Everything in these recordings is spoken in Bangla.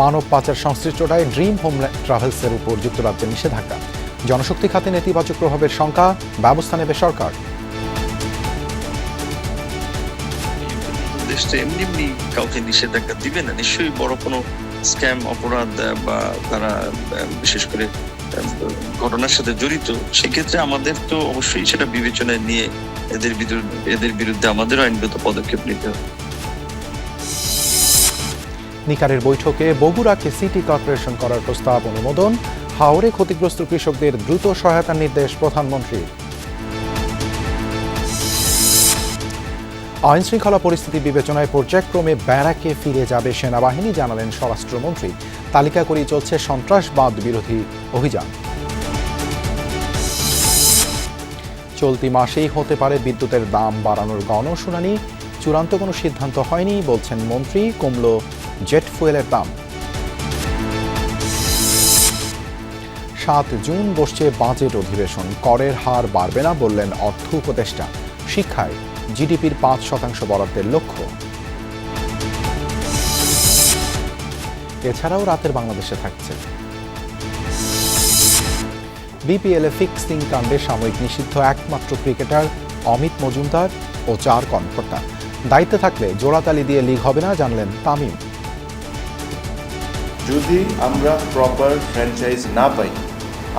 মানব পাচার সংশ্লিষ্টতায় ড্রিম হোম ট্রাভেলসের উপর যুক্তরাজ্যের নিষেধাজ্ঞা। জনশক্তি খাতে নেতিবাচক প্রভাবের শঙ্কা, ব্যবস্থা নেবে সরকার। দেশটা এমনি এমনি কাউকে নিষেধাজ্ঞা দিবে না, নিশ্চয়ই বড় কোনো স্ক্যাম অপরাধ বা তারা বিশেষ করে ঘটনার সাথে জড়িত, সেক্ষেত্রে আমাদের তো অবশ্যই সেটা বিবেচনায় নিয়ে এদের বিরুদ্ধে আমাদেরও আইনগত পদক্ষেপ নিতে হবে। নিকারের বৈঠকে বগুড়াকে সিটি কর্পোরেশন করার প্রস্তাব অনুমোদন। হাওরে ক্ষতিগ্রস্ত কৃষকদের দ্রুত সহায়তার নির্দেশ প্রধানমন্ত্রীর। আইন শৃঙ্খলা পরিস্থিতি বিবেচনায় পর্যায়ক্রমে ব্যারাকে ফিরে যাবে সেনাবাহিনী, জানালেন স্বরাষ্ট্রমন্ত্রী। তালিকা করেই চলছে সন্ত্রাসবাদ বিরোধী অভিযান। চলতি মাসেই হতে পারে বিদ্যুতের দাম বাড়ানোর গণশুনানি, চূড়ান্ত কোনো সিদ্ধান্ত হয়নি বলছেন মন্ত্রী। কমল জেট ফুয়েলের দাম। 7 জুন বসছে বাজেট অধিবেশন, করের হার বাড়বে না বললেন অর্থ উপদেষ্টা। শিক্ষায় জিডিপির 5% বরাদ্দের লক্ষ্য। এছাড়াও রাতের বাংলাদেশে থাকছে বিপিএল এ ফিক্সিং কাণ্ডে সাময়িক নিষিদ্ধ একমাত্র ক্রিকেটার অমিত মজুমদার ও 4 কর্মকর্তা। দায়িত্বে থাকলে জোড়াতালি দিয়ে লিগ হবে না, জানলেন তামিম। যদি আমরা প্রপার ফ্র্যাঞ্চাইজ না পাই,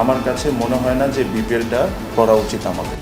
আমার কাছে মনে হয় না যে বিপিএলটা করা উচিত আমাদের।